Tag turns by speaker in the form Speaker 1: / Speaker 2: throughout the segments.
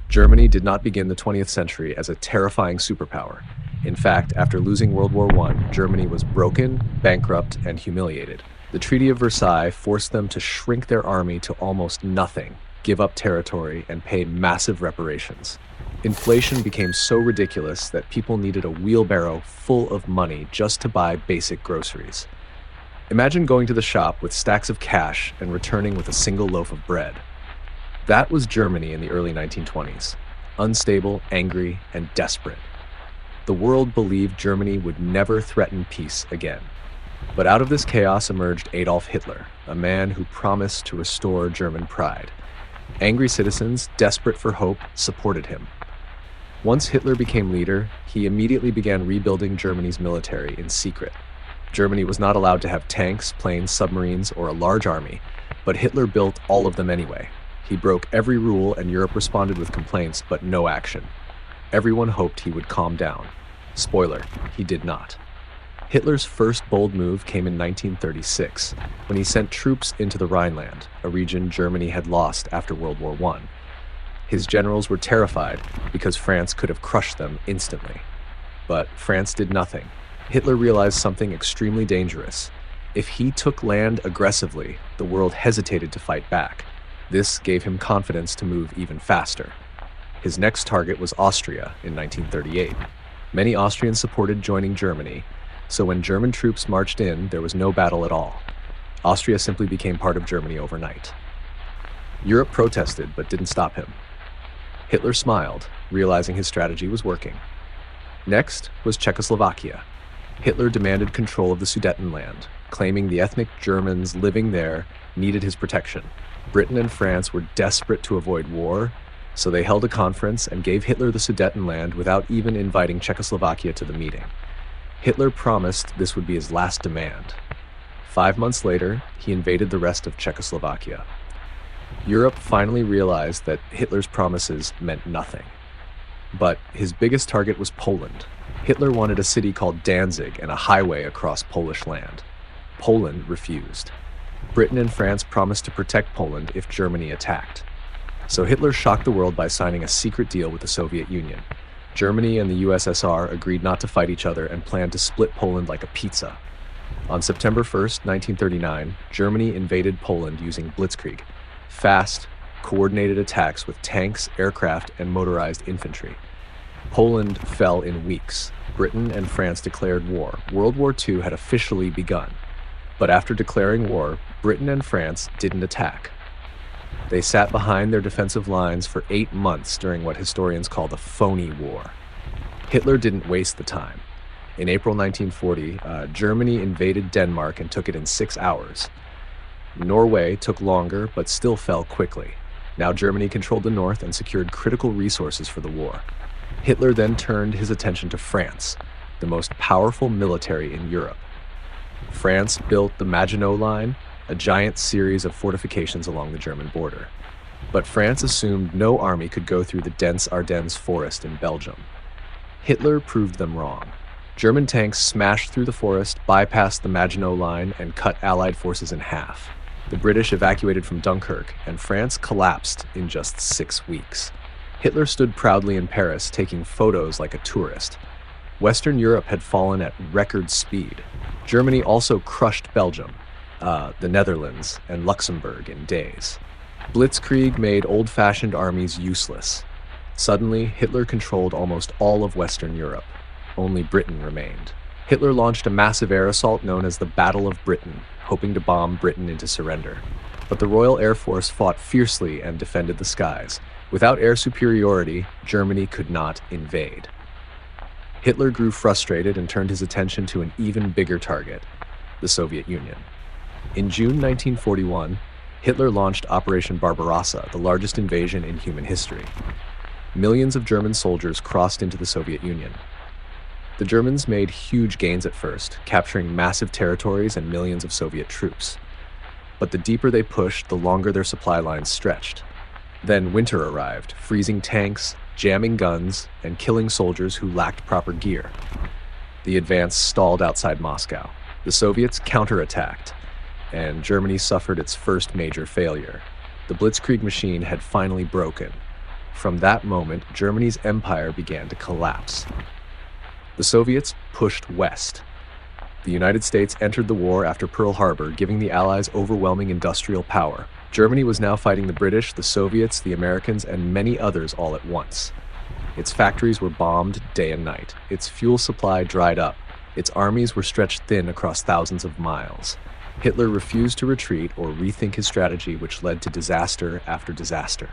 Speaker 1: Germany did not begin the 20th century as a terrifying superpower. In fact, after losing World War I, Germany was broken, bankrupt, and humiliated. The Treaty of Versailles forced them to shrink their army to almost nothing, give up territory, and pay massive reparations. Inflation became so ridiculous that people needed a wheelbarrow full of money just to buy basic groceries. Imagine going to the shop with stacks of cash and returning with a single loaf of bread. That was Germany in the early 1920s, unstable, angry, and desperate. The world believed Germany would never threaten peace again. But out of this chaos emerged Adolf Hitler, a man who promised to restore German pride. Angry citizens, desperate for hope, supported him. Once Hitler became leader, he immediately began rebuilding Germany's military in secret. Germany was not allowed to have tanks, planes, submarines, or a large army, but Hitler built all of them anyway. He broke every rule and Europe responded with complaints, but no action. Everyone hoped he would calm down. Spoiler, he did not. Hitler's first bold move came in 1936, when he sent troops into the Rhineland, a region Germany had lost after World War I. His generals were terrified because France could have crushed them instantly. But France did nothing. Hitler realized something extremely dangerous. If he took land aggressively, the world hesitated to fight back. This gave him confidence to move even faster. His next target was Austria in 1938. Many Austrians supported joining Germany, so when German troops marched in, there was no battle at all. Austria simply became part of Germany overnight. Europe protested, but didn't stop him. Hitler smiled, realizing his strategy was working. Next was Czechoslovakia. Hitler demanded control of the Sudetenland, claiming the ethnic Germans living there needed his protection. Britain and France were desperate to avoid war, so they held a conference and gave Hitler the Sudetenland without even inviting Czechoslovakia to the meeting. Hitler promised this would be his last demand. 5 months later, he invaded the rest of Czechoslovakia. Europe finally realized that Hitler's promises meant nothing. But his biggest target was Poland. Hitler wanted a city called Danzig and a highway across Polish land. Poland refused. Britain and France promised to protect Poland if Germany attacked. So Hitler shocked the world by signing a secret deal with the Soviet Union. Germany and the USSR agreed not to fight each other and planned to split Poland like a pizza. On September 1st, 1939, Germany invaded Poland using Blitzkrieg, fast, coordinated attacks with tanks, aircraft, and motorized infantry. Poland fell in weeks. Britain and France declared war. World War II had officially begun. But after declaring war, Britain and France didn't attack. They sat behind their defensive lines for 8 months during what historians call the phony war. Hitler didn't waste the time. In April 1940, Germany invaded Denmark and took it in 6 hours. Norway took longer, but still fell quickly. Now Germany controlled the north and secured critical resources for the war. Hitler then turned his attention to France, the most powerful military in Europe. France built the Maginot Line, a giant series of fortifications along the German border. But France assumed no army could go through the dense Ardennes forest in Belgium. Hitler proved them wrong. German tanks smashed through the forest, bypassed the Maginot Line, and cut Allied forces in half. The British evacuated from Dunkirk, and France collapsed in just 6 weeks. Hitler stood proudly in Paris, taking photos like a tourist. Western Europe had fallen at record speed. Germany also crushed Belgium, the Netherlands, and Luxembourg in days. Blitzkrieg made old-fashioned armies useless. Suddenly, Hitler controlled almost all of Western Europe. Only Britain remained. Hitler launched a massive air assault known as the Battle of Britain, hoping to bomb Britain into surrender. But the Royal Air Force fought fiercely and defended the skies. Without air superiority, Germany could not invade. Hitler grew frustrated and turned his attention to an even bigger target, the Soviet Union. In June 1941, Hitler launched Operation Barbarossa, the largest invasion in human history. Millions of German soldiers crossed into the Soviet Union. The Germans made huge gains at first, capturing massive territories and millions of Soviet troops. But the deeper they pushed, the longer their supply lines stretched. Then winter arrived, freezing tanks, jamming guns, and killing soldiers who lacked proper gear. The advance stalled outside Moscow. The Soviets counterattacked, and Germany suffered its first major failure. The Blitzkrieg machine had finally broken. From that moment, Germany's empire began to collapse. The Soviets pushed west. The United States entered the war after Pearl Harbor, giving the Allies overwhelming industrial power. Germany was now fighting the British, the Soviets, the Americans, and many others all at once. Its factories were bombed day and night. Its fuel supply dried up. Its armies were stretched thin across thousands of miles. Hitler refused to retreat or rethink his strategy, which led to disaster after disaster.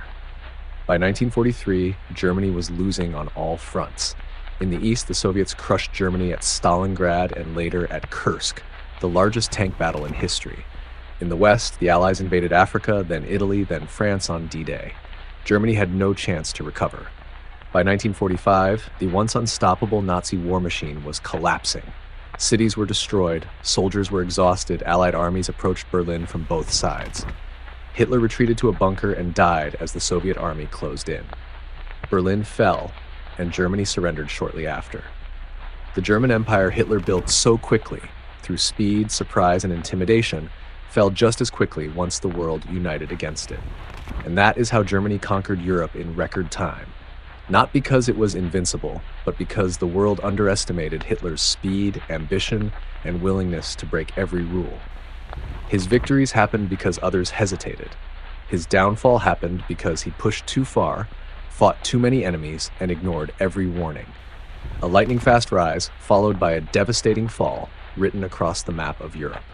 Speaker 1: By 1943, Germany was losing on all fronts. In the east, the Soviets crushed Germany at Stalingrad and later at Kursk, the largest tank battle in history. In the west, the Allies invaded Africa, then Italy, then France on D-Day. Germany had no chance to recover. By 1945, the once unstoppable Nazi war machine was collapsing. Cities were destroyed, soldiers were exhausted, Allied armies approached Berlin from both sides. Hitler retreated to a bunker and died as the Soviet army closed in. Berlin fell, and Germany surrendered shortly after. The German Empire Hitler built so quickly, through speed, surprise, and intimidation, fell just as quickly once the world united against it. And that is how Germany conquered Europe in record time. Not because it was invincible, but because the world underestimated Hitler's speed, ambition, and willingness to break every rule. His victories happened because others hesitated. His downfall happened because he pushed too far, fought too many enemies, and ignored every warning. A lightning-fast rise, followed by a devastating fall, written across the map of Europe.